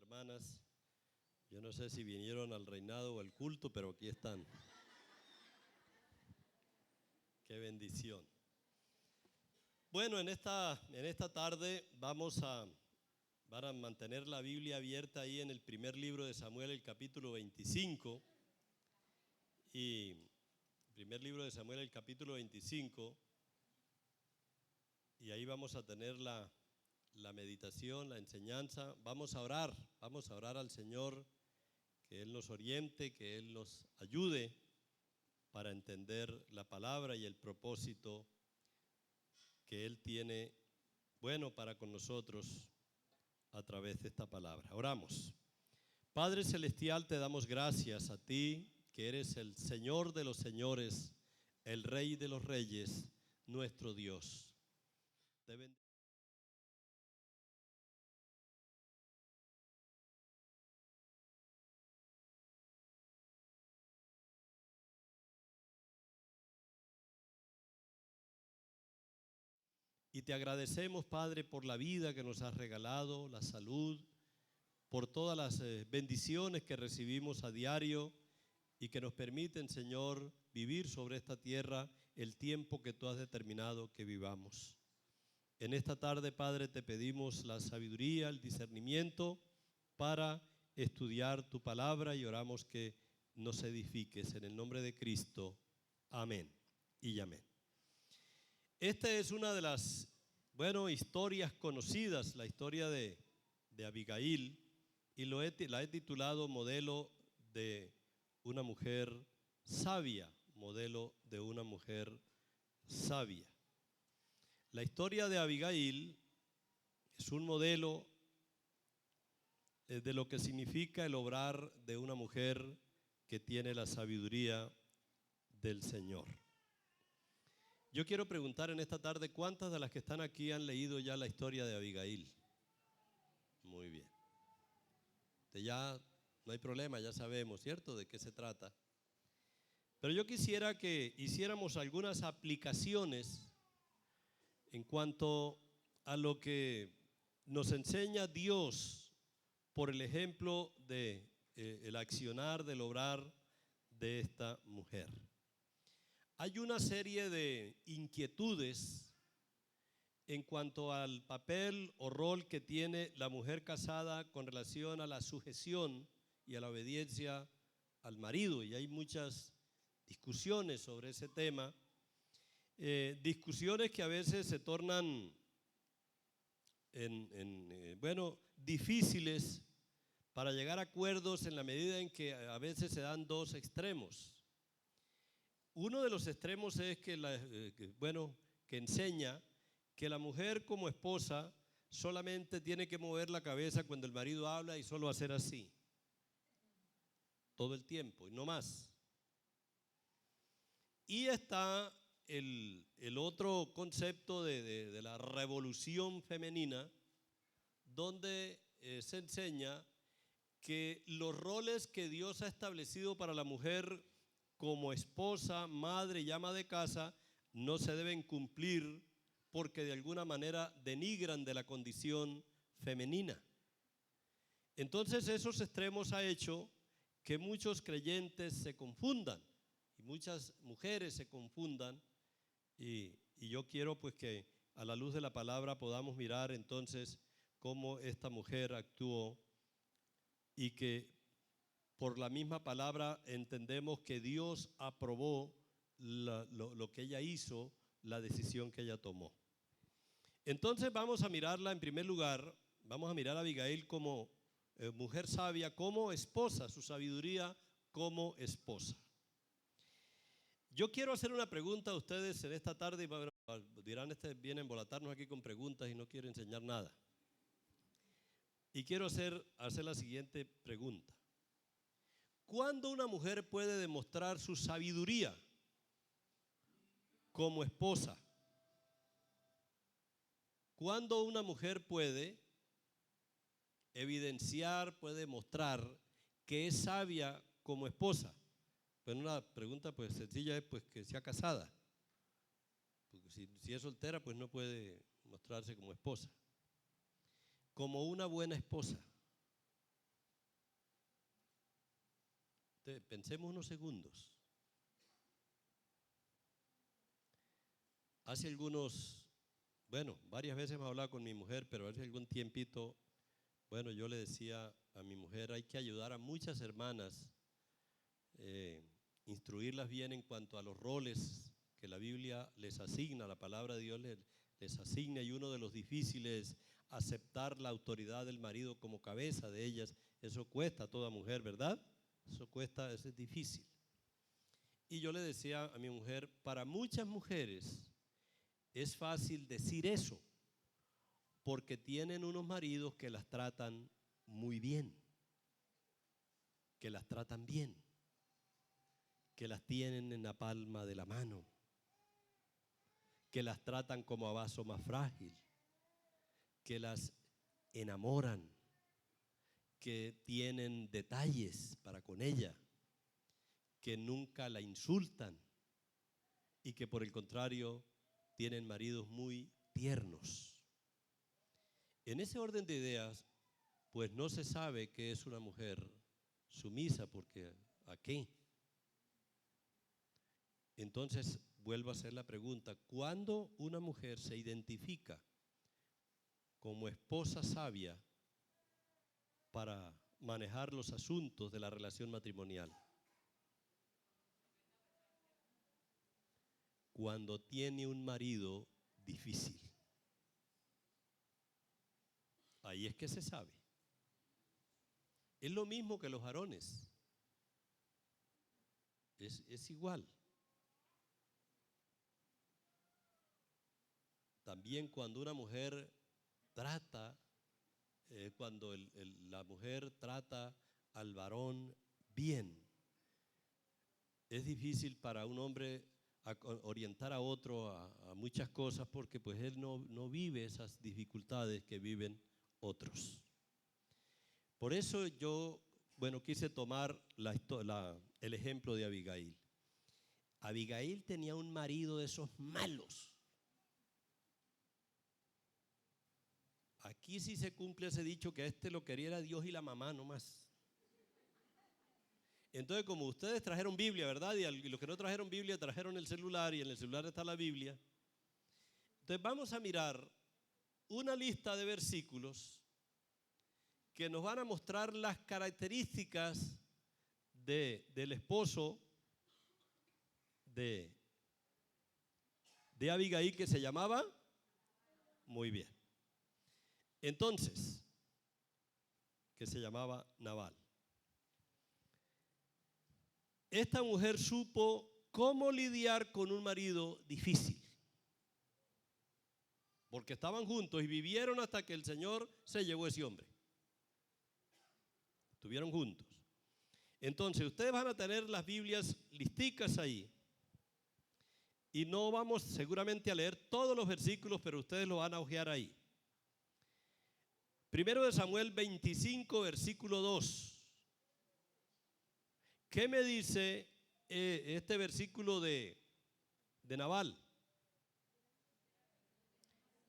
hermanas. Yo no sé si vinieron al reinado o al culto, pero aquí están. Qué bendición. Bueno, en esta tarde van a mantener la Biblia abierta ahí en el primer libro de Samuel, el capítulo 25. Y primer libro de Samuel, el capítulo 25. Y ahí vamos a tener la meditación, la enseñanza. Vamos a orar al Señor, que Él nos oriente, que Él nos ayude para entender la palabra y el propósito que Él tiene bueno para con nosotros a través de esta palabra. Oramos. Padre Celestial, te damos gracias a ti, que eres el Señor de los señores, el Rey de los reyes, nuestro Dios. Te bendecimos. Y te agradecemos, Padre, por la vida que nos has regalado, la salud, por todas las bendiciones que recibimos a diario y que nos permiten, Señor, vivir sobre esta tierra el tiempo que tú has determinado que vivamos. En esta tarde, Padre, te pedimos la sabiduría, el discernimiento para estudiar tu palabra y oramos que nos edifiques en el nombre de Cristo. Amén y amén. Esta es una de las, historias conocidas, la historia de Abigail, y la he titulado Modelo de una mujer sabia, modelo de una mujer sabia. La historia de Abigail es un modelo de lo que significa el obrar de una mujer que tiene la sabiduría del Señor. Yo quiero preguntar en esta tarde, ¿cuántas de las que están aquí han leído ya la historia de Abigail? Muy bien. Ya no hay problema, ya sabemos, ¿cierto?, de qué se trata. Pero yo quisiera que hiciéramos algunas aplicaciones en cuanto a lo que nos enseña Dios por el ejemplo de el accionar, del obrar de esta mujer. Hay una serie de inquietudes en cuanto al papel o rol que tiene la mujer casada con relación a la sujeción y a la obediencia al marido, y hay muchas discusiones sobre ese tema, discusiones que a veces se tornan difíciles para llegar a acuerdos en la medida en que a veces se dan dos extremos. Uno de los extremos es que enseña que la mujer como esposa solamente tiene que mover la cabeza cuando el marido habla y solo hacer así, todo el tiempo y no más. Y está el otro concepto de la revolución femenina, donde se enseña que los roles que Dios ha establecido para la mujer como esposa, madre y ama de casa no se deben cumplir porque de alguna manera denigran de la condición femenina. Entonces esos extremos ha hecho que muchos creyentes se confundan y muchas mujeres se confundan, y yo quiero pues que a la luz de la palabra podamos mirar entonces cómo esta mujer actuó y que por la misma palabra entendemos que Dios aprobó lo que ella hizo, la decisión que ella tomó. Entonces vamos a mirarla en primer lugar, vamos a mirar a Abigail como mujer sabia, como esposa, su sabiduría como esposa. Yo quiero hacer una pregunta a ustedes en esta tarde, y dirán, viene a embolatarnos aquí con preguntas y no quiere enseñar nada. Y quiero hacer la siguiente pregunta. ¿Cuándo una mujer puede demostrar su sabiduría como esposa? ¿Cuándo una mujer puede evidenciar, puede mostrar que es sabia como esposa? Pues una pregunta pues sencilla es pues que sea casada. Porque si es soltera pues no puede mostrarse como esposa. Como una buena esposa. Pensemos unos segundos. Hace varias veces me he hablado con mi mujer, pero hace algún tiempito, yo le decía a mi mujer, hay que ayudar a muchas hermanas, instruirlas bien en cuanto a los roles que la Biblia les asigna, la palabra de Dios les asigna, y uno de los difíciles es aceptar la autoridad del marido como cabeza de ellas. Eso cuesta a toda mujer, ¿verdad? Eso es difícil. Y yo le decía a mi mujer, para muchas mujeres es fácil decir eso, porque tienen unos maridos que las tratan muy bien, que las tratan bien, que las tienen en la palma de la mano, que las tratan como a vaso más frágil, que las enamoran, que tienen detalles para con ella, que nunca la insultan y que por el contrario tienen maridos muy tiernos. En ese orden de ideas, pues no se sabe qué es una mujer sumisa, porque ¿a qué? Entonces vuelvo a hacer la pregunta, ¿cuándo una mujer se identifica como esposa sabia para manejar los asuntos de la relación matrimonial? Cuando tiene un marido difícil. Ahí es que se sabe. Es lo mismo que los varones. Es igual. También cuando una mujer trata, la mujer trata al varón bien, es difícil para un hombre orientar a otro a muchas cosas, porque pues él no vive esas dificultades que viven otros. Por eso yo, quise tomar el ejemplo de Abigail. Abigail tenía un marido de esos malos. Aquí sí se cumple ese dicho que a este lo quería era Dios y la mamá nomás. Entonces, como ustedes trajeron Biblia, ¿verdad? Y los que no trajeron Biblia trajeron el celular, y en el celular está la Biblia. Entonces vamos a mirar una lista de versículos que nos van a mostrar las características del esposo de Abigail, que se llamaba, muy bien, entonces, que se llamaba Nabal. Esta mujer supo cómo lidiar con un marido difícil, porque estaban juntos y vivieron hasta que el Señor se llevó a ese hombre. Estuvieron juntos. Entonces, ustedes van a tener las Biblias listicas ahí. Y no vamos seguramente a leer todos los versículos, pero ustedes lo van a hojear ahí. Primero de Samuel 25, versículo 2. ¿Qué me dice este versículo de Nabal?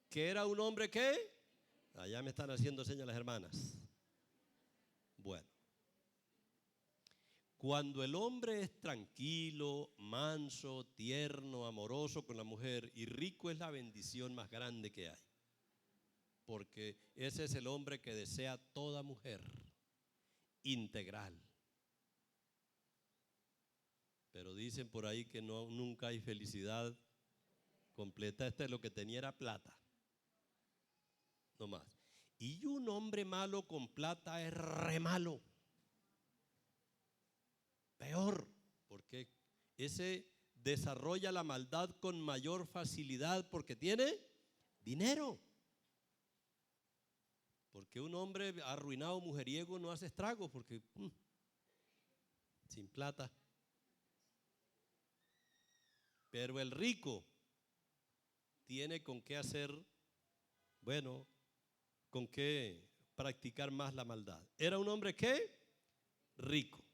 Que era un hombre que, allá me están haciendo señas las hermanas. Bueno, cuando el hombre es tranquilo, manso, tierno, amoroso con la mujer y rico, es la bendición más grande que hay. Porque ese es el hombre que desea toda mujer, integral. Pero dicen por ahí que nunca hay felicidad completa. Este es lo que tenía era plata. No más. Y un hombre malo con plata es re malo. Peor, porque ese desarrolla la maldad con mayor facilidad porque tiene dinero. Porque un hombre arruinado, mujeriego, no hace estragos porque sin plata. Pero el rico tiene con qué hacer, con qué practicar más la maldad. Era un hombre ¿qué? Rico.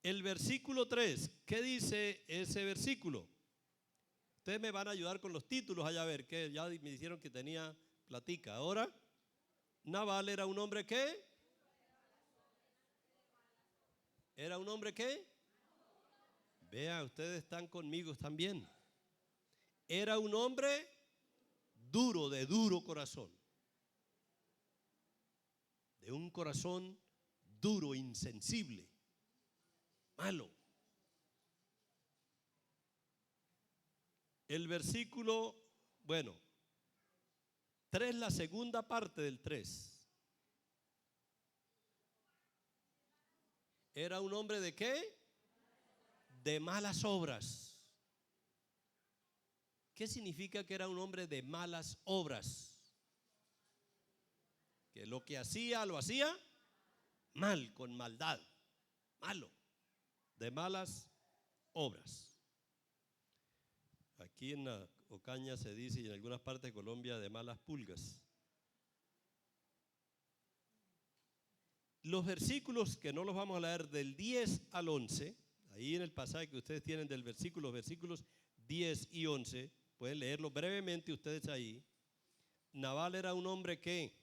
El versículo 3, ¿qué dice ese versículo? Ustedes me van a ayudar con los títulos allá a ver, que ya me dijeron que tenía platica. Ahora, Nabal era un hombre ¿qué? ¿Era un hombre qué? Vea, ustedes están conmigo, están bien. Era un hombre duro, de duro corazón. De un corazón duro, insensible, malo. El versículo, bueno, 3, la segunda parte del 3. ¿Era un hombre de qué? De malas obras. ¿Qué significa que era un hombre de malas obras? Que lo que hacía, lo hacía mal, con maldad, malo, de malas obras. Aquí en la Ocaña se dice, y en algunas partes de Colombia, de malas pulgas. Los versículos, que no los vamos a leer, del 10 al 11, ahí en el pasaje que ustedes tienen del versículo, los versículos 10 y 11, pueden leerlo brevemente ustedes ahí. Nabal era un hombre que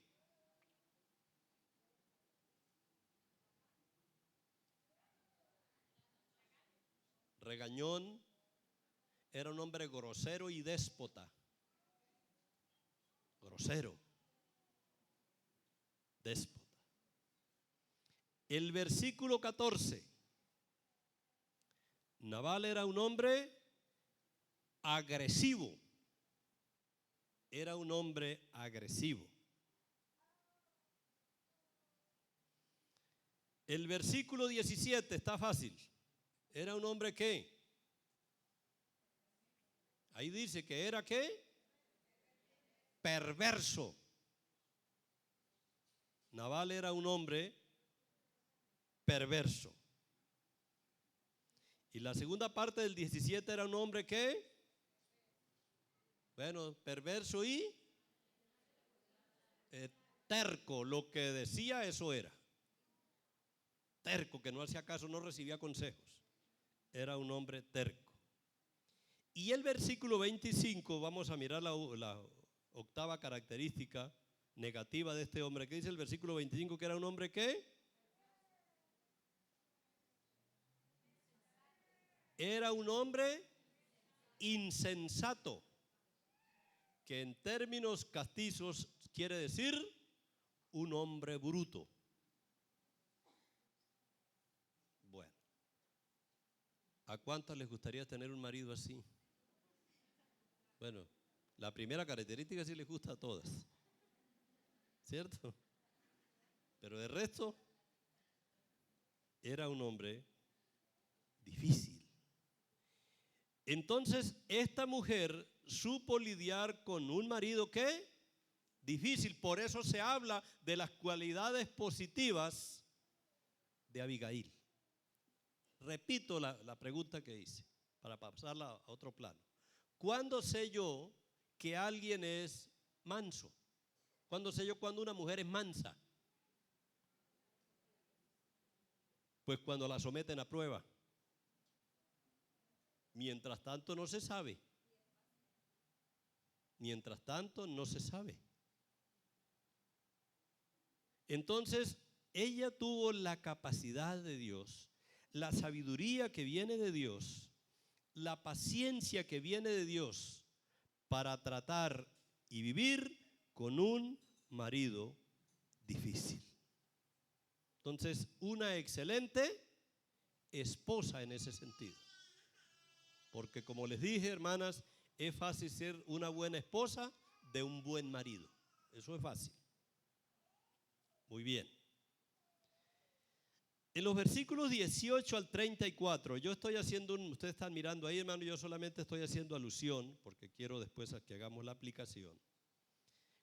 regañón, era un hombre grosero y déspota. Grosero, déspota. El versículo 14. Nabal era un hombre agresivo. Era un hombre agresivo. El versículo 17 está fácil. Era un hombre que, ahí dice que era ¿qué? Perverso. Nabal era un hombre perverso. Y la segunda parte del 17 era un hombre que, bueno, perverso y terco. Lo que decía, eso era. Terco, que no hacía caso, no recibía consejos. Era un hombre terco. Y el versículo 25, vamos a mirar la octava característica negativa de este hombre. ¿Qué dice el versículo 25? Que era un hombre que era un hombre insensato, que en términos castizos quiere decir un hombre bruto. Bueno, ¿a cuántos les gustaría tener un marido así? Bueno, la primera característica sí les gusta a todas, ¿cierto? Pero de resto, era un hombre difícil. Entonces, esta mujer supo lidiar con un marido que difícil. Por eso se habla de las cualidades positivas de Abigail. Repito la pregunta que hice para pasarla a otro plano. ¿Cuándo sé yo que alguien es manso? ¿Cuándo sé yo cuando una mujer es mansa? Pues cuando la someten a prueba. Mientras tanto no se sabe. Mientras tanto no se sabe. Entonces, ella tuvo la capacidad de Dios, la sabiduría que viene de Dios, la paciencia que viene de Dios para tratar y vivir con un marido difícil. Entonces, una excelente esposa en ese sentido. Porque como les dije, hermanas, es fácil ser una buena esposa de un buen marido. Eso es fácil. Muy bien. En los versículos 18 al 34, yo estoy haciendo, ustedes están mirando ahí, hermano, yo solamente estoy haciendo alusión, porque quiero después que hagamos la aplicación.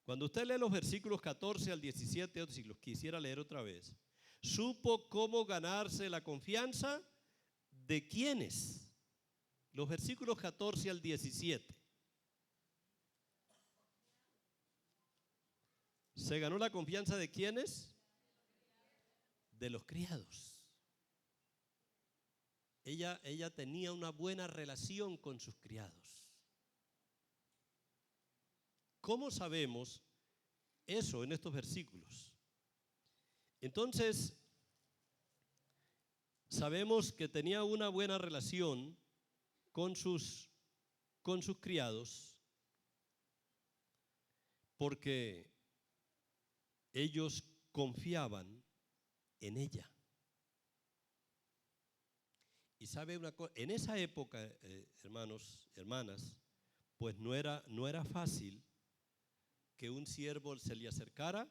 Cuando usted lee los versículos 14 al 17, o si los quisiera leer otra vez, supo cómo ganarse la confianza de quienes. Los versículos 14 al 17. ¿Se ganó la confianza de quiénes? De los criados. Ella tenía una buena relación con sus criados. ¿Cómo sabemos eso en estos versículos? Entonces, sabemos que tenía una buena relación con sus criados, porque ellos confiaban en ella. Y sabe una cosa, en esa época, hermanos, hermanas, pues no era fácil que un siervo se le acercara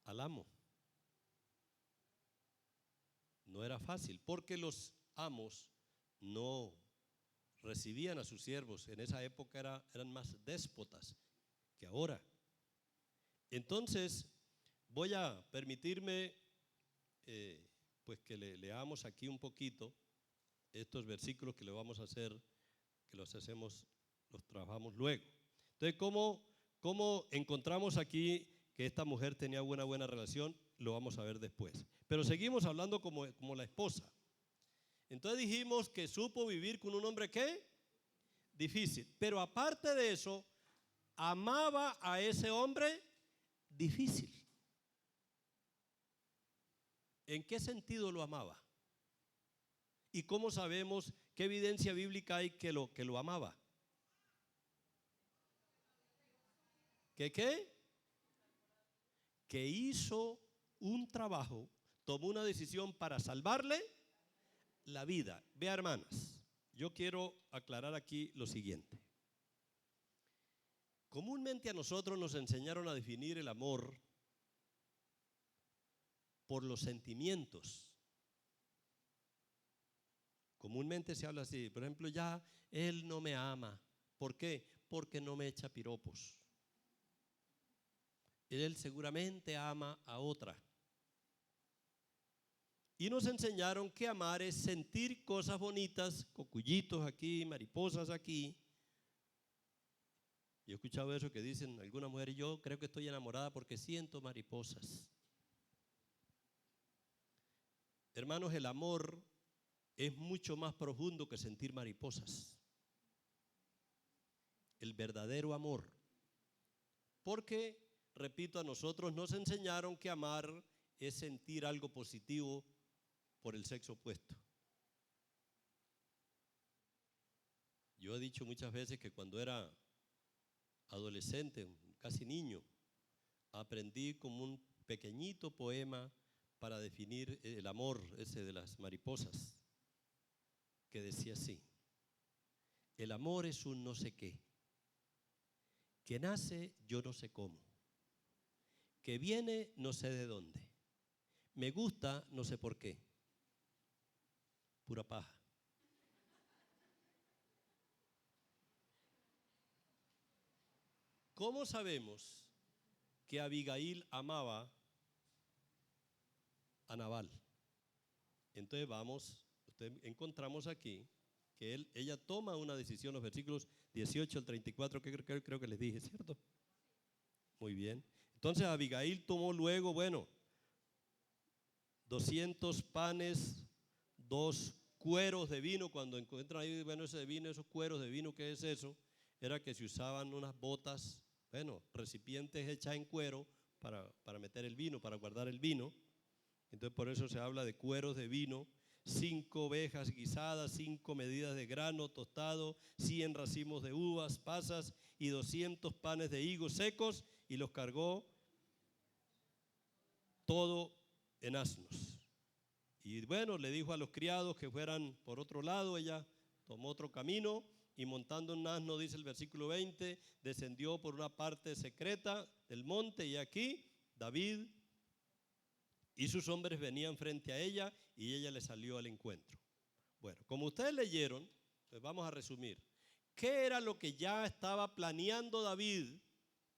al amo. No era fácil, porque los amos no recibían a sus siervos. En esa época eran más déspotas que ahora. Entonces, voy a permitirme pues que leamos aquí un poquito estos versículos que le vamos a hacer, que los trabajamos luego. Entonces, ¿cómo encontramos aquí que esta mujer tenía buena relación? Lo vamos a ver después. Pero seguimos hablando como la esposa. Entonces dijimos que supo vivir con un hombre ¿qué? Difícil. Pero aparte de eso, amaba a ese hombre difícil. ¿En qué sentido lo amaba? ¿Y cómo sabemos qué evidencia bíblica hay que lo amaba? ¿Qué? Que hizo un trabajo, tomó una decisión para salvarle la vida. Vea, hermanas, yo quiero aclarar aquí lo siguiente. Comúnmente a nosotros nos enseñaron a definir el amor por los sentimientos. Comúnmente se habla así, por ejemplo, ya él no me ama. ¿Por qué? Porque no me echa piropos. Él seguramente ama a otra. Y nos enseñaron que amar es sentir cosas bonitas, cocuyitos aquí, mariposas aquí. Yo he escuchado eso que dicen algunas mujeres, yo creo que estoy enamorada porque siento mariposas. Hermanos, el amor es mucho más profundo que sentir mariposas. El verdadero amor. Porque, repito, a nosotros nos enseñaron que amar es sentir algo positivo por el sexo opuesto. Yo he dicho muchas veces que cuando era adolescente, casi niño, aprendí como un pequeñito poema para definir el amor ese de las mariposas, que decía así: el amor es un no sé qué, que nace yo no sé cómo, que viene no sé de dónde, me gusta no sé por qué, pura paja. ¿Cómo sabemos que Abigail amaba a Nabal? Entonces encontramos aquí que ella toma una decisión, los versículos 18 al 34, que creo que les dije, ¿cierto? Muy bien. Entonces Abigail tomó luego, 200 panes, 2 cueros de vino. Cuando encuentran ahí, ese vino, esos cueros de vino, ¿qué es eso? Era que se usaban unas botas, recipientes hechas en cuero para meter el vino, para guardar el vino. Entonces por eso se habla de cueros de vino, 5 ovejas guisadas, 5 medidas de grano tostado, 100 racimos de uvas, pasas y 200 panes de higos secos, y los cargó todo en asnos. Y le dijo a los criados que fueran por otro lado. Ella tomó otro camino y montando un asno, dice el versículo 20, descendió por una parte secreta del monte, y aquí David y sus hombres venían frente a ella y ella le salió al encuentro. Bueno, como ustedes leyeron, pues vamos a resumir. ¿Qué era lo que ya estaba planeando David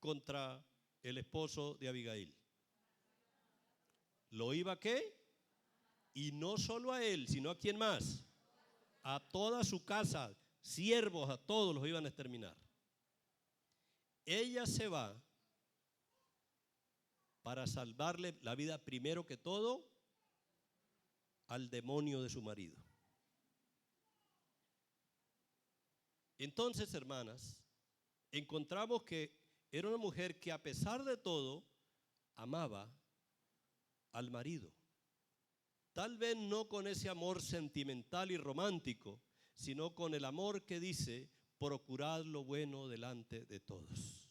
contra el esposo de Abigail? ¿Lo iba a qué? Y no solo a él, sino a quién más. A toda su casa, siervos, a todos los iban a exterminar. Ella se va para salvarle la vida primero que todo al demonio de su marido. Entonces, hermanas, encontramos que era una mujer que a pesar de todo amaba al marido. Tal vez no con ese amor sentimental y romántico, sino con el amor que dice, procurad lo bueno delante de todos.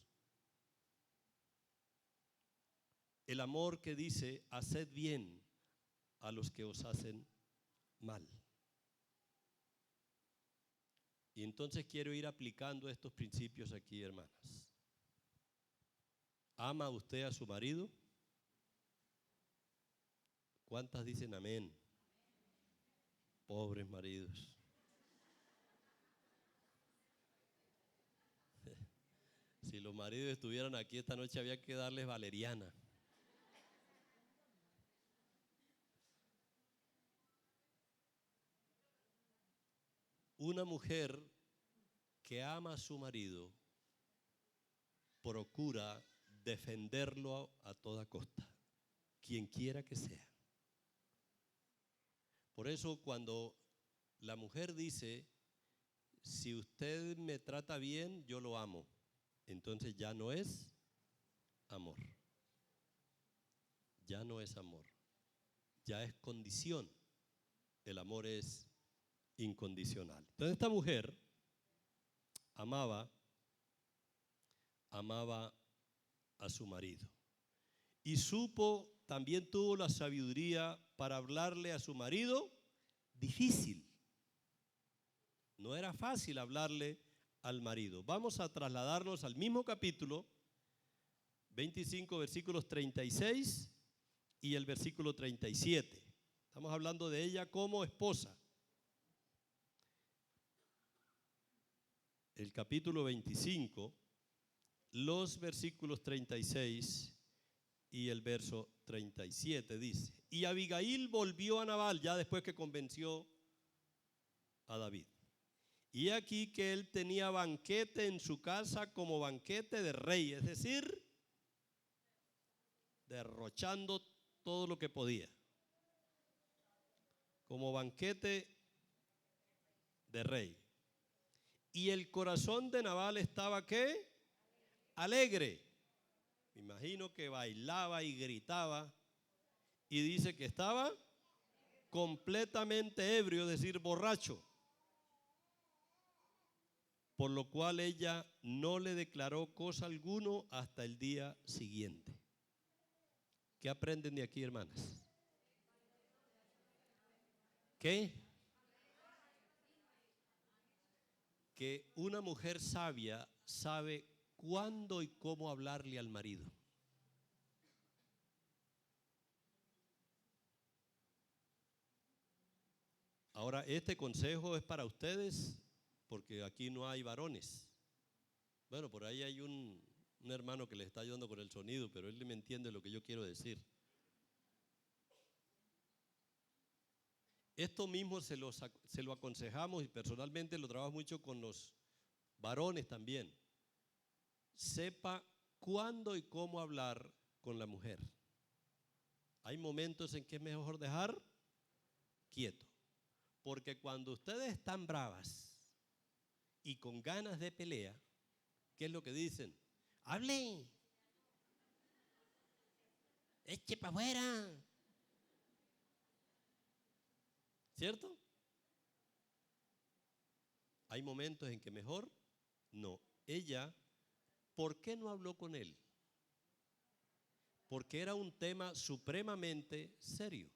El amor que dice, haced bien a los que os hacen mal. Y entonces quiero ir aplicando estos principios aquí, hermanas. ¿Ama usted a su marido? ¿Cuántas dicen amén? Pobres maridos. Si los maridos estuvieran aquí esta noche había que darles valeriana. Una mujer que ama a su marido procura defenderlo a toda costa, quien quiera que sea. Por eso cuando la mujer dice, si usted me trata bien, yo lo amo, entonces ya no es amor. Ya no es amor. Ya es condición. El amor es incondicional. Entonces esta mujer amaba a su marido. Y también tuvo la sabiduría para hablarle a su marido difícil. No era fácil hablarle al marido. Vamos a trasladarnos al mismo capítulo 25, versículos 36 y el versículo 37. Estamos hablando de ella como esposa. El capítulo 25, los versículos 36 y el verso 37 dice, y Abigail volvió a Nabal ya después que convenció a David. Y aquí que él tenía banquete en su casa como banquete de rey, es decir, derrochando todo lo que podía. Como banquete de rey. Y el corazón de Nabal estaba ¿qué? Alegre. Me imagino que bailaba y gritaba. Y dice que estaba completamente ebrio, es decir, borracho. Por lo cual ella no le declaró cosa alguno hasta el día siguiente. ¿Qué aprenden de aquí, hermanas? ¿Qué? Que una mujer sabia sabe cuándo y cómo hablarle al marido. Ahora, este consejo es para ustedes porque aquí no hay varones. Bueno, por ahí hay un hermano que le está ayudando con el sonido, pero él me entiende lo que yo quiero decir. Esto mismo se lo aconsejamos y personalmente lo trabajo mucho con los varones también. Sepa cuándo y cómo hablar con la mujer. Hay momentos en que es mejor dejar quieto. Porque cuando ustedes están bravas y con ganas de pelea, ¿qué es lo que dicen? ¡Hable! ¡Eche para afuera! ¿Cierto? Hay momentos en que mejor no. Ella, ¿por qué no habló con él? Porque era un tema supremamente serio.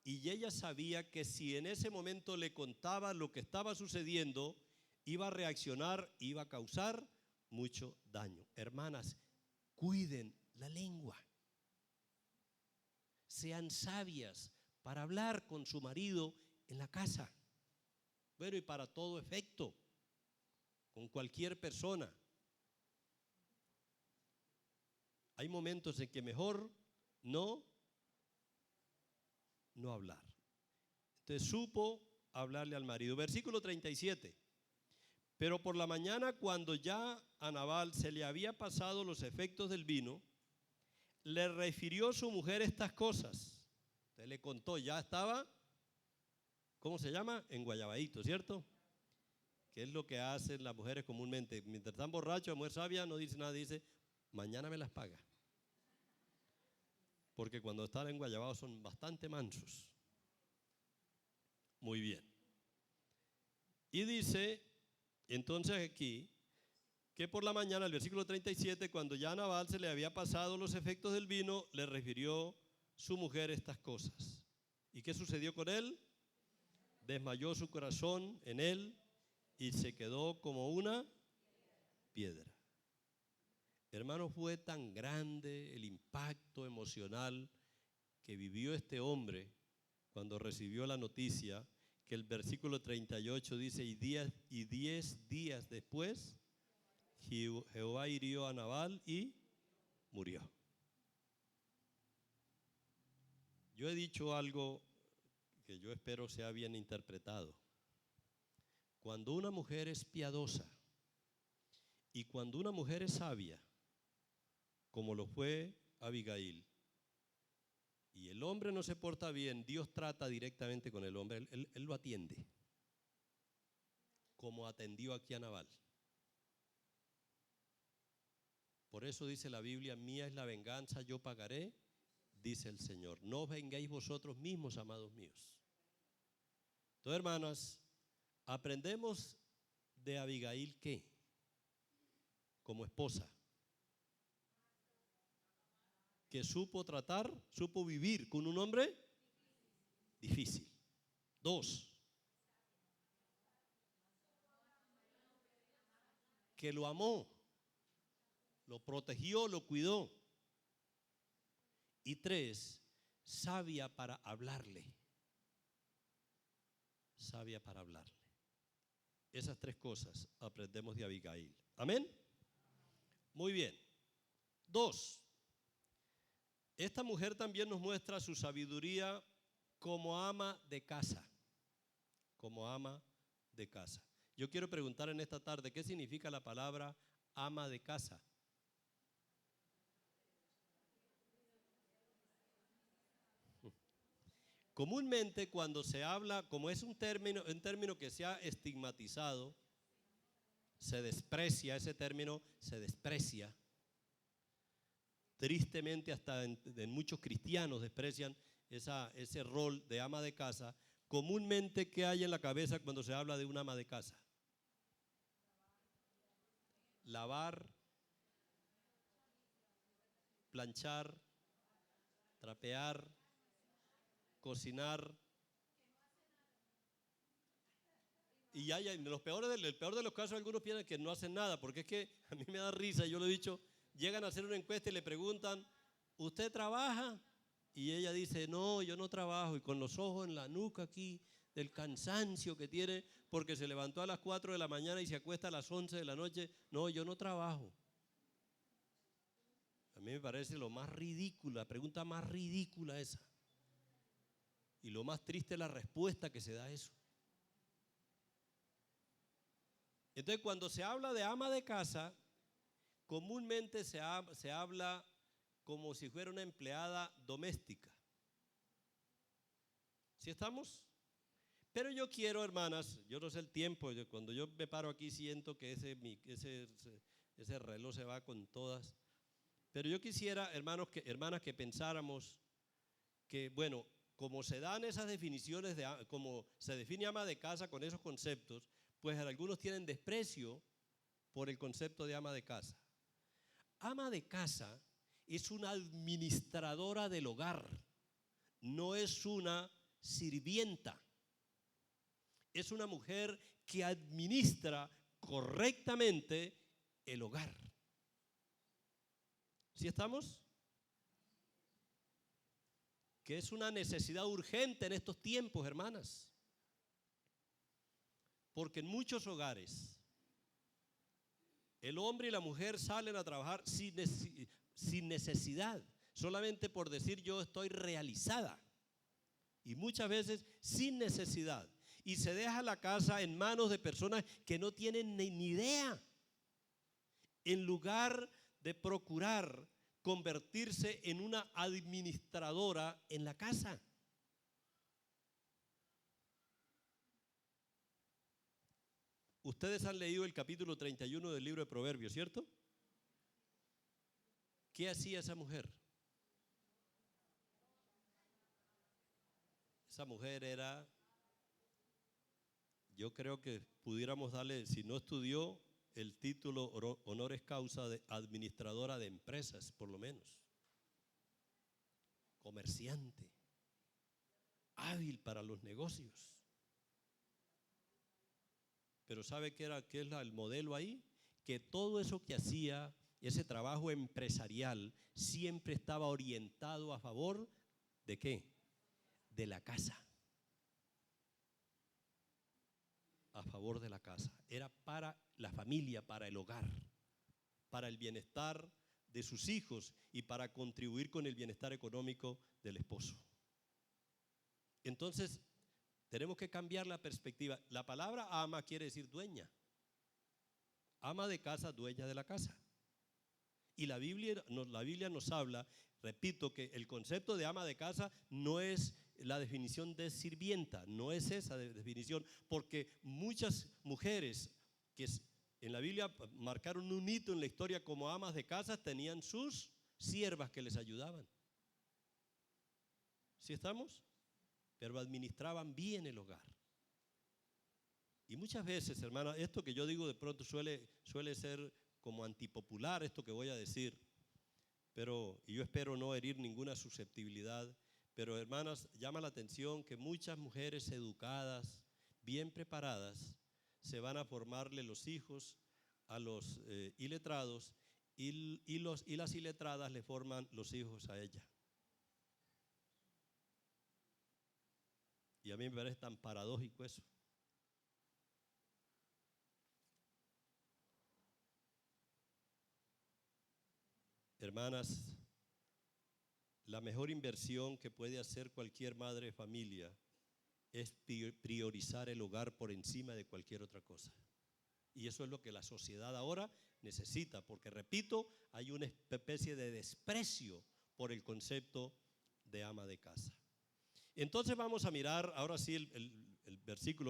Y ella sabía que si en ese momento le contaba lo que estaba sucediendo, iba a reaccionar, iba a causar mucho daño. Hermanas, cuiden la lengua. Sean sabias para hablar con su marido en la casa. Bueno, y para todo efecto, con cualquier persona. Hay momentos en que mejor no hablar. Entonces supo hablarle al marido. Versículo 37. Pero por la mañana, cuando ya a Nabal se le había pasado los efectos del vino, le refirió su mujer estas cosas. Usted le contó, ya estaba, ¿cómo se llama? Enguayabadito, ¿cierto? ¿Qué es lo que hacen las mujeres comúnmente? Mientras están borrachos, la mujer sabia no dice nada, dice, mañana me las paga. porque cuando están en Guayabao son bastante mansos. Muy bien. Y dice, entonces aquí, que por la mañana, el versículo 37, cuando ya a Nabal se le había pasado los efectos del vino, le refirió su mujer estas cosas. ¿Y qué sucedió con él? Desmayó su corazón en él y se quedó como una piedra. Hermano, fue tan grande el impacto emocional que vivió este hombre cuando recibió la noticia, que el versículo 38 dice, y 10 días después, Jehová hirió a Nabal y murió. Yo he dicho algo que yo espero sea bien interpretado. Cuando una mujer es piadosa y cuando una mujer es sabia, como lo fue Abigail, y el hombre no se porta bien, Dios trata directamente con el hombre, él lo atiende, como atendió aquí a Nabal. Por eso dice la Biblia, mía es la venganza, yo pagaré, dice el Señor. No os vengáis vosotros mismos, amados míos. Entonces, hermanas, aprendemos de Abigail, ¿qué? Como esposa, que supo vivir con un hombre difícil. 2, que lo amó, lo protegió, lo cuidó. Y 3, sabia para hablarle. Sabia para hablarle. Esas 3 cosas aprendemos de Abigail. ¿Amén? Muy bien. 2, esta mujer también nos muestra su sabiduría como ama de casa. Como ama de casa. Yo quiero preguntar en esta tarde, ¿qué significa la palabra ama de casa? Comúnmente cuando se habla, como es un término que se ha estigmatizado, se desprecia, ese término se desprecia. Tristemente hasta en muchos cristianos desprecian ese rol de ama de casa. Comúnmente, ¿qué hay en la cabeza cuando se habla de una ama de casa? Lavar, planchar, trapear, cocinar. Y el peor de los casos, algunos piensan que no hacen nada, porque es que a mí me da risa, yo lo he dicho, llegan a hacer una encuesta y le preguntan, ¿usted trabaja? Y ella dice, no, yo no trabajo, y con los ojos en la nuca aquí, del cansancio que tiene, porque se levantó a las 4 de la mañana y se acuesta a las 11 de la noche, no, yo no trabajo. A mí me parece lo más ridículo, la pregunta más ridícula esa. Y lo más triste es la respuesta que se da a eso. Entonces, cuando se habla de ama de casa, comúnmente se habla como si fuera una empleada doméstica. ¿Sí estamos? Pero yo quiero, hermanas, yo no sé el tiempo, cuando yo me paro aquí siento que ese reloj se va con todas. Pero yo quisiera, hermanas, que pensáramos que, bueno, como se dan esas definiciones, como se define ama de casa con esos conceptos, pues algunos tienen desprecio por el concepto de ama de casa. Ama de casa es una administradora del hogar, no es una sirvienta. Es una mujer que administra correctamente el hogar. ¿Sí estamos? Que es una necesidad urgente en estos tiempos, hermanas. Porque en muchos hogares el hombre y la mujer salen a trabajar sin necesidad, solamente por decir yo estoy realizada. Y muchas veces sin necesidad. Y se deja la casa en manos de personas que no tienen ni idea. En lugar de procurar convertirse en una administradora en la casa. Ustedes han leído el capítulo 31 del libro de Proverbios, ¿cierto? ¿Qué hacía esa mujer? Esa mujer era, yo creo que pudiéramos darle, si no estudió, el título honoris causa de administradora de empresas, por lo menos. Comerciante, hábil para los negocios. Pero ¿sabe qué es el modelo ahí? Que todo eso que hacía, ese trabajo empresarial, siempre estaba orientado a favor ¿de qué? De la casa. A favor de la casa. Era para la familia, para el hogar, para el bienestar de sus hijos y para contribuir con el bienestar económico del esposo. Entonces, tenemos que cambiar la perspectiva. La palabra ama quiere decir dueña. Ama de casa, dueña de la casa. Y la Biblia nos habla, repito, que el concepto de ama de casa no es la definición de sirvienta, no es esa definición, porque muchas mujeres que en la Biblia marcaron un hito en la historia como amas de casa tenían sus siervas que les ayudaban. ¿Sí estamos? Pero administraban bien el hogar. Y muchas veces, hermana, esto que yo digo de pronto suele ser como antipopular, esto que voy a decir, y yo espero no herir ninguna susceptibilidad, pero hermanas, llama la atención que muchas mujeres educadas, bien preparadas, se van a formarle los hijos a los iletrados y las iletradas le forman los hijos a ella. Y a mí me parece tan paradójico eso. Hermanas, la mejor inversión que puede hacer cualquier madre de familia es priorizar el hogar por encima de cualquier otra cosa. Y eso es lo que la sociedad ahora necesita, porque repito, hay una especie de desprecio por el concepto de ama de casa. Entonces vamos a mirar ahora sí los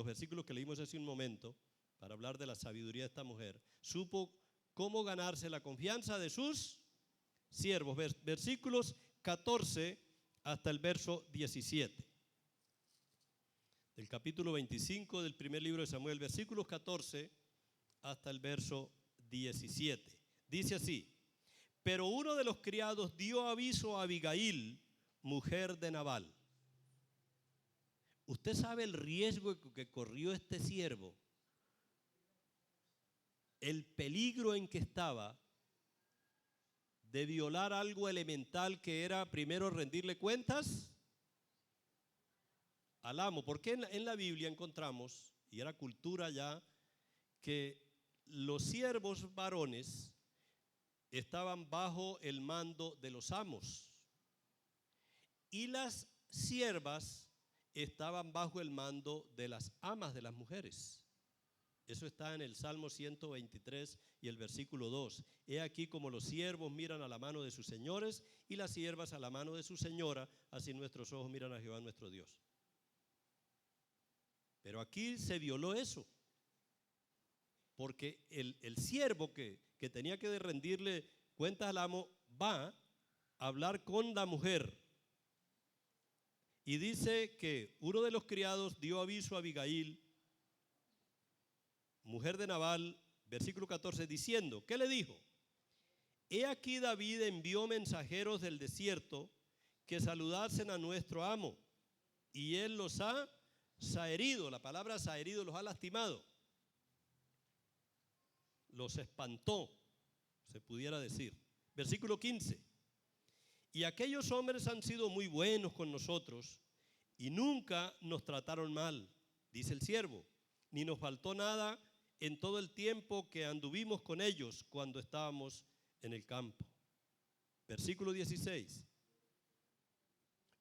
versículos que leímos hace un momento, para hablar de la sabiduría de esta mujer. Supo cómo ganarse la confianza de sus siervos, versículos 14 hasta el verso 17. Del capítulo 25 del primer libro de Samuel, versículos 14 hasta el verso 17. Dice así: pero uno de los criados dio aviso a Abigail, mujer de Nabal. ¿Usted sabe el riesgo que corrió este siervo? El peligro en que estaba de violar algo elemental que era primero rendirle cuentas al amo. Porque en la Biblia encontramos, y era cultura ya, que los siervos varones estaban bajo el mando de los amos y las siervas estaban bajo el mando de las amas de las mujeres. Eso está en el Salmo 123 y el versículo 2. He aquí como los siervos miran a la mano de sus señores y las siervas a la mano de su señora, así nuestros ojos miran a Jehová nuestro Dios. Pero aquí se violó eso, porque el siervo que tenía que rendirle cuentas al amo va a hablar con la mujer. Y dice que uno de los criados dio aviso a Abigail, mujer de Nabal, versículo 14, diciendo, ¿qué le dijo? He aquí David envió mensajeros del desierto que saludasen a nuestro amo, y él los ha saherido. La palabra saherido, los ha lastimado, los espantó, se pudiera decir. Versículo 15. Y aquellos hombres han sido muy buenos con nosotros y nunca nos trataron mal, dice el siervo, ni nos faltó nada en todo el tiempo que anduvimos con ellos cuando estábamos en el campo. Versículo 16.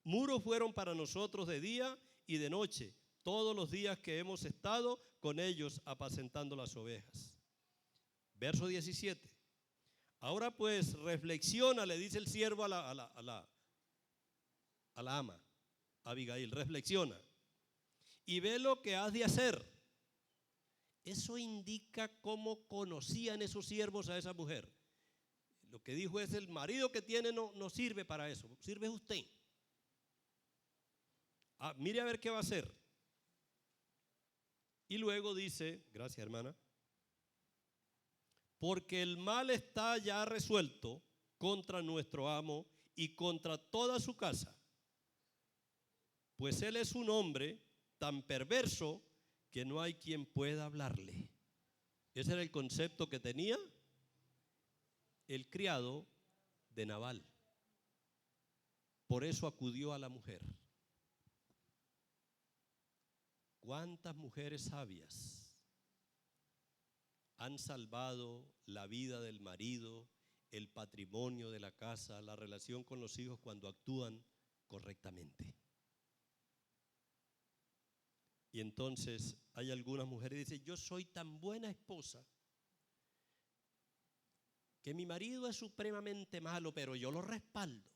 Muros fueron para nosotros de día y de noche, todos los días que hemos estado con ellos apacentando las ovejas. Verso 17. Ahora pues reflexiona, le dice el siervo a la ama, Abigail, reflexiona y ve lo que has de hacer. Eso indica cómo conocían esos siervos a esa mujer. Lo que dijo es: el marido que tiene no sirve para eso, sirve usted. mire a ver qué va a hacer. Y luego dice, gracias hermana, porque el mal está ya resuelto contra nuestro amo y contra toda su casa, pues él es un hombre tan perverso que no hay quien pueda hablarle. Ese era el concepto que tenía el criado de Nabal. Por eso acudió a la mujer. ¿Cuántas mujeres sabias han salvado la vida del marido, el patrimonio de la casa, la relación con los hijos cuando actúan correctamente? Y entonces hay algunas mujeres que dicen, yo soy tan buena esposa que mi marido es supremamente malo, pero yo lo respaldo.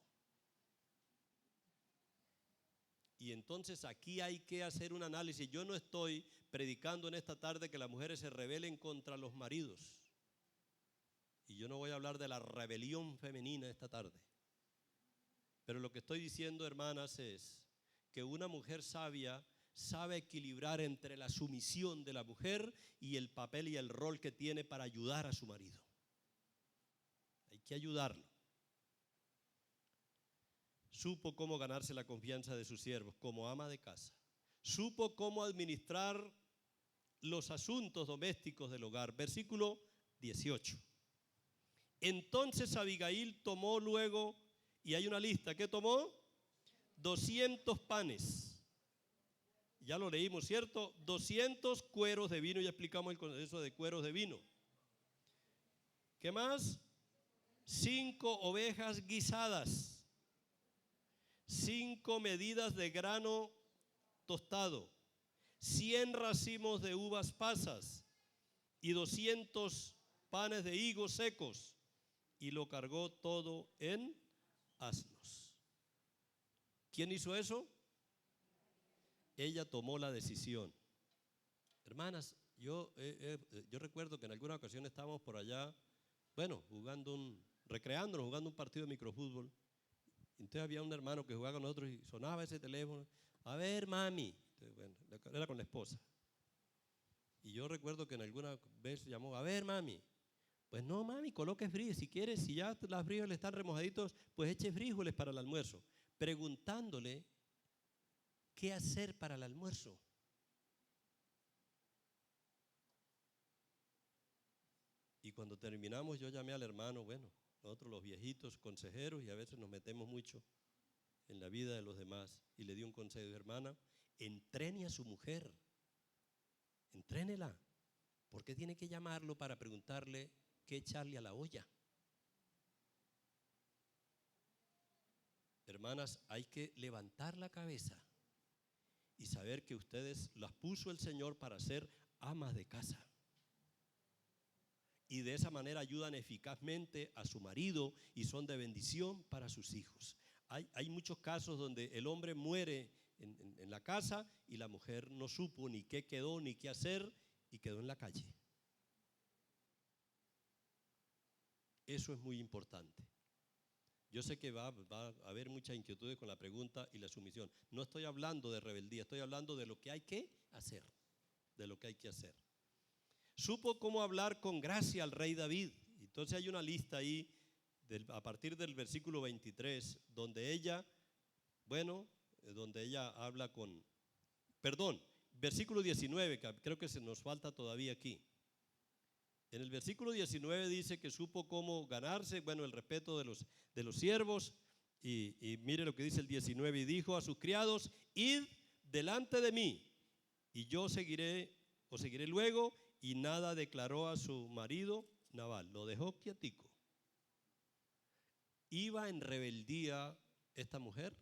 Y entonces aquí hay que hacer un análisis. Yo no estoy predicando en esta tarde que las mujeres se rebelen contra los maridos. Y yo no voy a hablar de la rebelión femenina esta tarde. Pero lo que estoy diciendo, hermanas, es que una mujer sabia sabe equilibrar entre la sumisión de la mujer y el papel y el rol que tiene para ayudar a su marido. Hay que ayudarlo. Supo cómo ganarse la confianza de sus siervos como ama de casa. Supo cómo administrar los asuntos domésticos del hogar. Versículo 18. Entonces Abigail tomó luego, y hay una lista, ¿qué tomó? 200 panes. Ya lo leímos, ¿cierto? 200 cueros de vino, ya explicamos el concepto de cueros de vino. ¿Qué más? 5 ovejas guisadas. 5 medidas de grano tostado, 100 racimos de uvas pasas y 200 panes de higos secos, y lo cargó todo en asnos. ¿Quién hizo eso? Ella tomó la decisión. Hermanas, yo recuerdo que en alguna ocasión estábamos por allá, bueno, recreándonos, jugando un partido de microfútbol. Entonces había un hermano que jugaba con nosotros y sonaba ese teléfono. A ver, mami. Entonces, bueno, era con la esposa. Y yo recuerdo que en alguna vez llamó, a ver, mami. Pues no, mami, coloque frijoles. Si quieres, si ya las frijoles están remojaditos, pues eche frijoles para el almuerzo. Preguntándole qué hacer para el almuerzo. Y cuando terminamos, yo llamé al hermano, bueno, nosotros los viejitos, consejeros, y a veces nos metemos mucho en la vida de los demás, y le di un consejo, hermana, entrene a su mujer, entrénela. ¿Por qué tiene que llamarlo para preguntarle qué echarle a la olla? Hermanas, hay que levantar la cabeza y saber que ustedes las puso el Señor para ser amas de casa. Y de esa manera ayudan eficazmente a su marido y son de bendición para sus hijos. Hay muchos casos donde el hombre muere en la casa y la mujer no supo ni qué quedó ni qué hacer y quedó en la calle. Eso es muy importante. Yo sé que va a haber muchas inquietudes con la pregunta y la sumisión. No estoy hablando de rebeldía, estoy hablando de lo que hay que hacer, de lo que hay que hacer. Supo cómo hablar con gracia al rey David. Entonces hay una lista ahí, a partir del versículo 23, donde ella habla versículo 19, que creo que se nos falta todavía aquí. En el versículo 19 dice que supo cómo ganarse, el respeto de los siervos, y mire lo que dice el 19, y dijo a sus criados, id delante de mí, y yo os seguiré luego, y nada declaró a su marido Nabal, lo dejó quietico. ¿Iba en rebeldía esta mujer?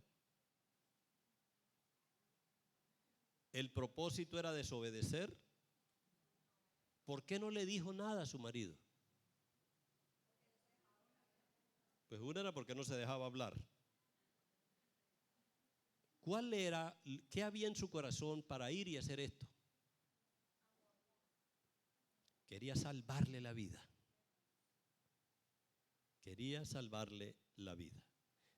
¿El propósito era desobedecer? ¿Por qué no le dijo nada a su marido? Pues una era porque no se dejaba hablar. ¿Qué había en su corazón para ir y hacer esto? Quería salvarle la vida. Quería salvarle la vida.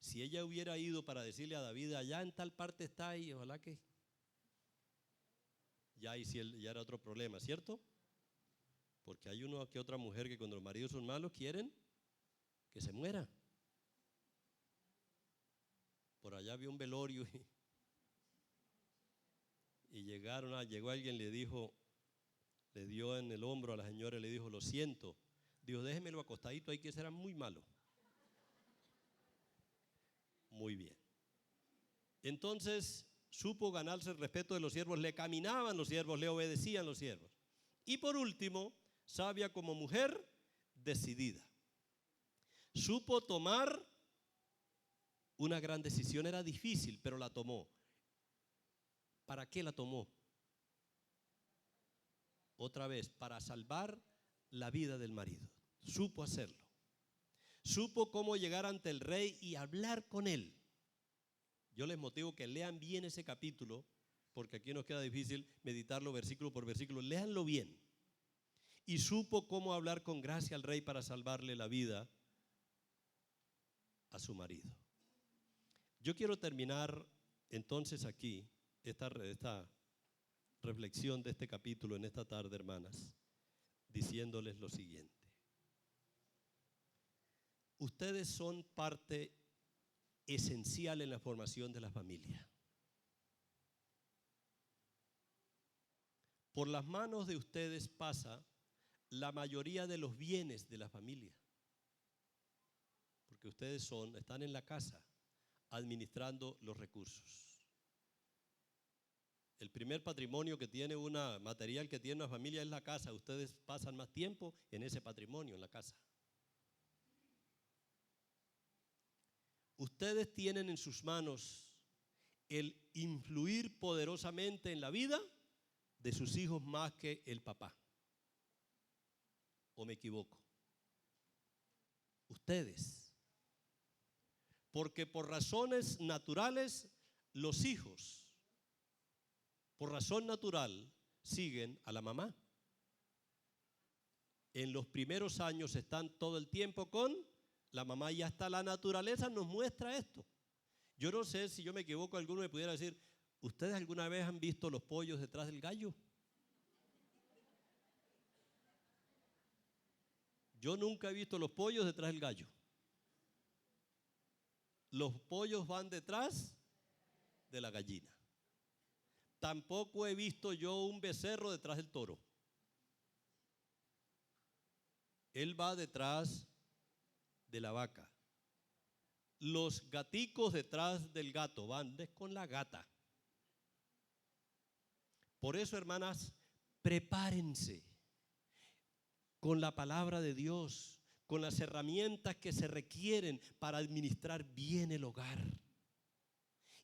Si ella hubiera ido para decirle a David, allá en tal parte está y ojalá que... Ya ahí sí ya era otro problema, ¿cierto? Porque hay una que otra mujer que cuando los maridos son malos quieren que se muera. Por allá había un velorio y llegó alguien, le dijo, le dio en el hombro a la señora y le dijo, lo siento. Dijo, déjemelo acostadito ahí que será muy malo. Muy bien. Entonces supo ganarse el respeto de los siervos, le caminaban los siervos, le obedecían los siervos. Y por último, sabia como mujer, decidida. Supo tomar una gran decisión, era difícil, pero la tomó. ¿Para qué la tomó? Otra vez, para salvar la vida del marido. Supo hacerlo. Supo cómo llegar ante el rey y hablar con él. Yo les motivo que lean bien ese capítulo, porque aquí nos queda difícil meditarlo versículo por versículo. Léanlo bien. Y supo cómo hablar con gracia al rey para salvarle la vida a su marido. Yo quiero terminar entonces aquí esta reflexión de este capítulo en esta tarde, hermanas, diciéndoles lo siguiente. Ustedes son parte esencial en la formación de la familia. Por las manos de ustedes pasa la mayoría de los bienes de la familia. Porque ustedes están en la casa administrando los recursos. El primer patrimonio que tiene material que tiene una familia es la casa. Ustedes pasan más tiempo en ese patrimonio, en la casa. Ustedes tienen en sus manos el influir poderosamente en la vida de sus hijos más que el papá. ¿O me equivoco? Ustedes. Porque por razones naturales, los hijos, por razón natural, siguen a la mamá. En los primeros años están todo el tiempo con la mamá y hasta la naturaleza nos muestra esto. Yo no sé si yo me equivoco, alguno me pudiera decir, ¿ustedes alguna vez han visto los pollos detrás del gallo? Yo nunca he visto los pollos detrás del gallo. Los pollos van detrás de la gallina. Tampoco he visto yo un becerro detrás del toro. Él va detrás de la vaca. Los gaticos detrás del gato van con la gata. Por eso, hermanas, prepárense con la palabra de Dios, con las herramientas que se requieren para administrar bien el hogar.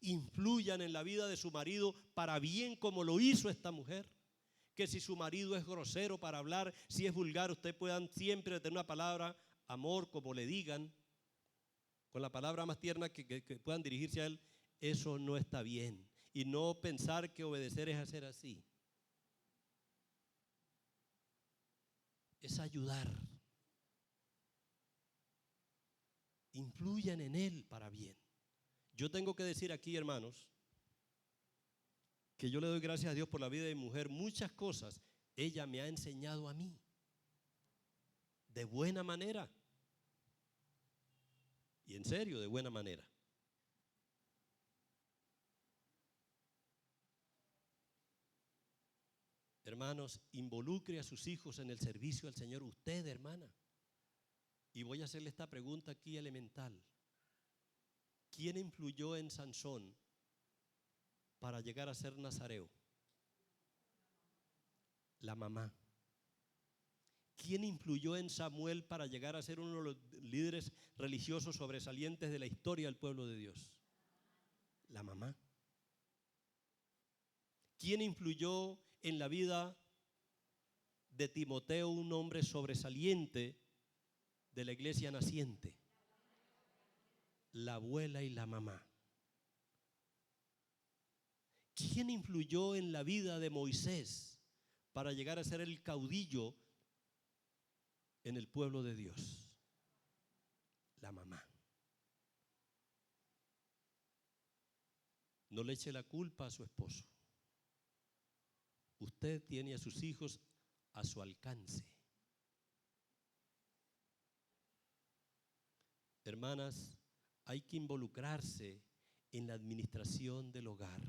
Influyan en la vida de su marido para bien como lo hizo esta mujer. Que si su marido es grosero para hablar, si es vulgar, ustedes puedan siempre tener una palabra, amor, como le digan, con la palabra más tierna que puedan dirigirse a él. Eso no está bien. Y no pensar que obedecer es hacer así. Es ayudar. Influyan en él para bien. Yo tengo que decir aquí, hermanos, que yo le doy gracias a Dios por la vida de mi mujer. Muchas cosas ella me ha enseñado a mí. De buena manera. Y en serio, de buena manera. Hermanos, involucre a sus hijos en el servicio al Señor. Usted, hermana. Y voy a hacerle esta pregunta aquí elemental. ¿Quién influyó en Sansón para llegar a ser nazareo? La mamá. ¿Quién influyó en Samuel para llegar a ser uno de los líderes religiosos sobresalientes de la historia del pueblo de Dios? La mamá. ¿Quién influyó en la vida de Timoteo, un hombre sobresaliente de la iglesia naciente? La abuela y la mamá. ¿Quién influyó en la vida de Moisés para llegar a ser el caudillo en el pueblo de Dios? La mamá. No le eche la culpa a su esposo. Usted tiene a sus hijos a su alcance. Hermanas, hay que involucrarse en la administración del hogar.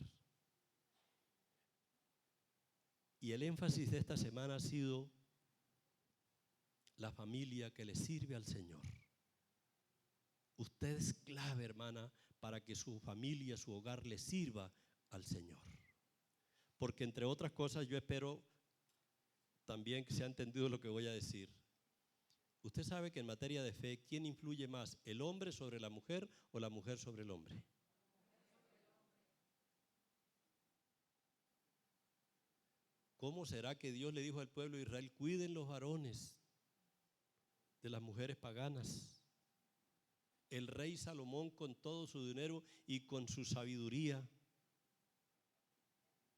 Y el énfasis de esta semana ha sido la familia que le sirve al Señor. Usted es clave, hermana, para que su familia, su hogar le sirva al Señor. Porque entre otras cosas yo espero también que se ha entendido lo que voy a decir. Usted sabe que en materia de fe, ¿quién influye más? ¿El hombre sobre la mujer o la mujer sobre el hombre? ¿Cómo será que Dios le dijo al pueblo de Israel, cuiden los varones de las mujeres paganas? El rey Salomón, con todo su dinero y con su sabiduría,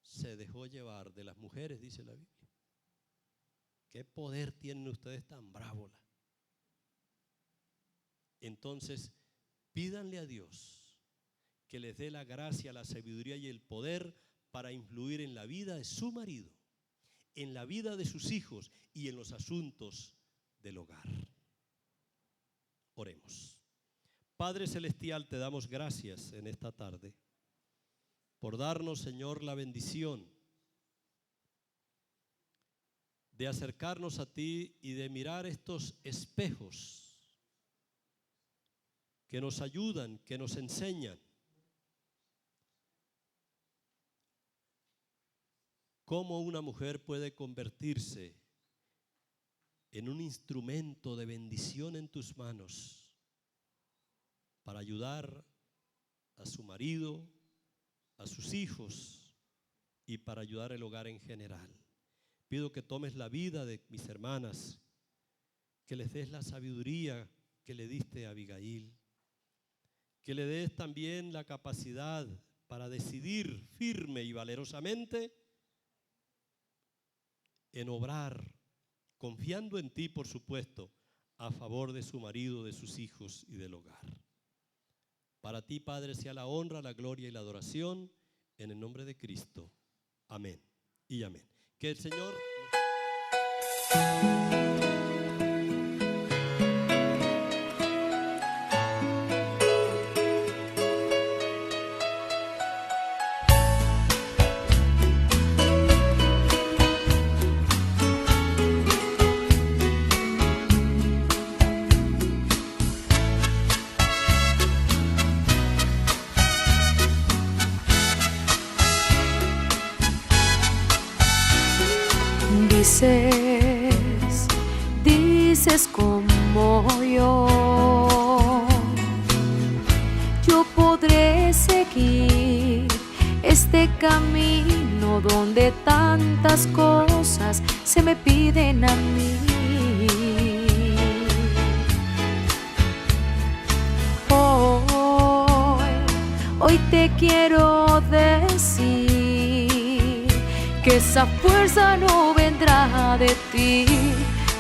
se dejó llevar de las mujeres, dice la Biblia. ¿Qué poder tienen ustedes tan bravos? Entonces, pídanle a Dios que les dé la gracia, la sabiduría y el poder para influir en la vida de su marido, en la vida de sus hijos y en los asuntos del hogar. Oremos. Padre Celestial, te damos gracias en esta tarde por darnos, Señor, la bendición de acercarnos a ti y de mirar estos espejos que nos ayudan, que nos enseñan cómo una mujer puede convertirse en un instrumento de bendición en tus manos para ayudar a su marido, a sus hijos y para ayudar al hogar en general. Pido que tomes la vida de mis hermanas, que les des la sabiduría que le diste a Abigail, que le des también la capacidad para decidir firme y valerosamente en obrar, confiando en ti, por supuesto, a favor de su marido, de sus hijos y del hogar. Para ti, Padre, sea la honra, la gloria y la adoración, en el nombre de Cristo. Amén y amén. Que el Señor... Dices como yo podré seguir este camino donde tantas cosas se me piden a mí. Hoy te quiero decir que esa fuerza no vendrá de ti,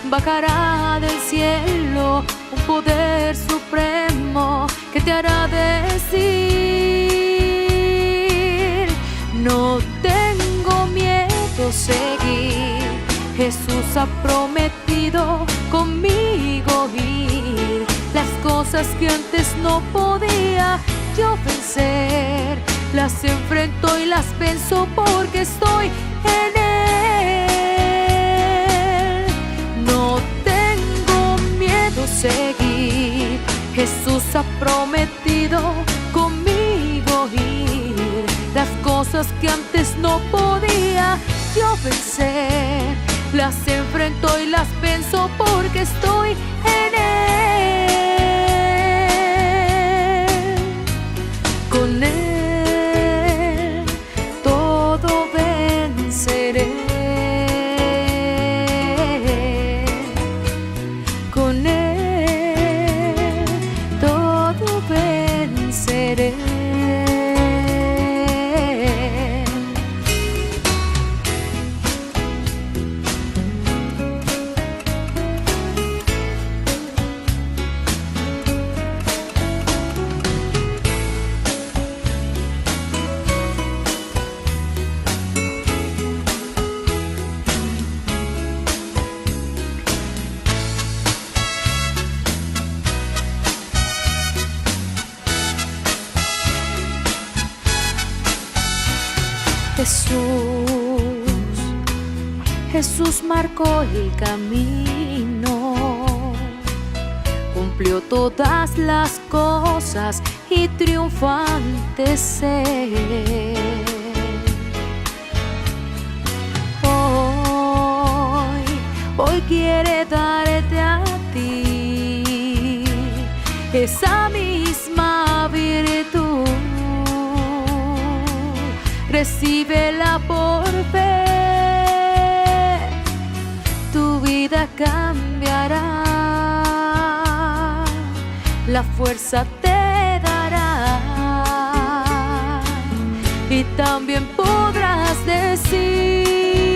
bajará del cielo un poder supremo que te hará decir: no tengo miedo seguir. Jesús ha prometido conmigo ir. Las cosas que antes no podía yo vencer, las enfrento y las venzo porque estoy en Él. No tengo miedo seguir. Jesús ha prometido conmigo ir. Las cosas que antes no podía yo vencer, las enfrento y las venzo porque estoy en Él. Con Él todo venceré. Con Él todo venceré. Jesús marcó el camino, cumplió todas las cosas y triunfante ser. Hoy quiere darte a ti esa misma virtud. Recíbela por fe, tu vida cambiará, la fuerza te dará y también podrás decir: